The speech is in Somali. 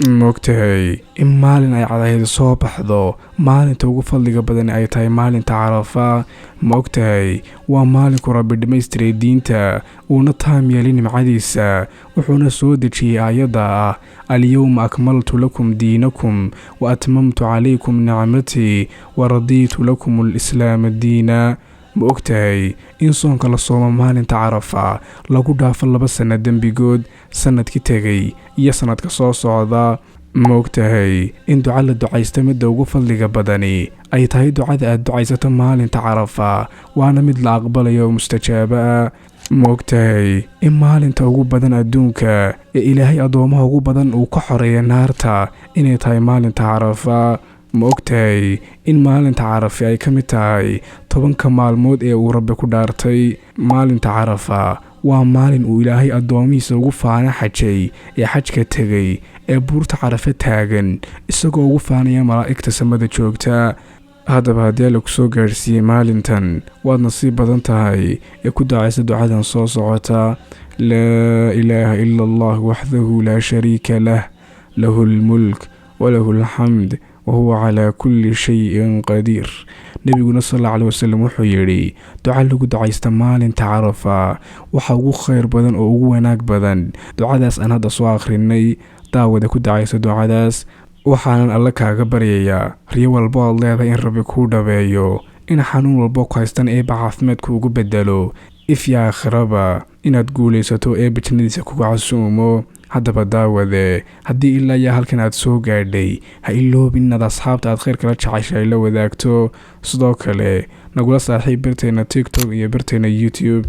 moogtahay in maalin ay cadayda soo baxdo maalinta ugu fadliga badan ay tahay maalinta Carafa. moogtahay waa maalinku Rabbi dhammaystiray diinta uuna taam yeelay nimcadiisa, wuxuuna soo dejiyay aayadda ah alyawma akmaltu lakum diinakum wa atmamtu calaykum nicmatii wa radiitu lakum alislaama diina. moogtahay in soonka la soomo maalinta Carafa lagu dhaafo 2 sano dembigood, sanadkii tegay iyo sanadka soo socda. moogtahay in duca la ducaysta midda ugu fadliga badani ay tahay ducada aad ducaysato maalinta Carafa, waana mid la aqbalayo oo mustajaaba. moogtahay in maalinta ugu badan adduunka ee Ilaahay addoomaha ugu badan uu ka xoreeyo naarta inay tahay maalinta Carafa. moogtahay in maalinta Carafa ay ka mid tahay 10 maalmood ee uu Rabbi ku dhaartay. maalinta Carafa waa maalin uu Ilaahay addoomihiisa ugu faana xajay ee xajka tegay ee buurta Carafa taagan isagoo ugu faanaya malaa'igta samada joogta. haddaba haddii la ku soo gaarsiiyey maalintan waad nasiib badan tahay ee ku ducaysa ducadan soo socota: laa ilaaha ila allah waxdahu laa shariika lah, lahu lmulk walahu alxamd wahuwa calaa kulli shayin qadiir. nabiguna sallallahu alayhi wasallam wuxuu yidhi duca lagu ducaysta maalinta Carafa waxa ugu khayr badan oo ugu wanaag badan ducadaas aan hadda soo akhrinay. daawada ku ducaysa ducadaas, waxaanan alla kaaga baryayaa riyo walba aad leedahay in Rabbi kuu dhabeeyo, in xanuun walba ku haystan eebba caafimaadku ugu bedelo, ifya aakhiraba inaad guulaysato eebba jannadiisa kugu casuumo. haddaba daawade haddii ilaa iyo halkan aad soo gaadhay ha iloobin inaad asxaabta aad khayr kala jeceshahay la wadaagto. sidoo kale nagula saaxiib barteena TikTok iyo barteena YouTube.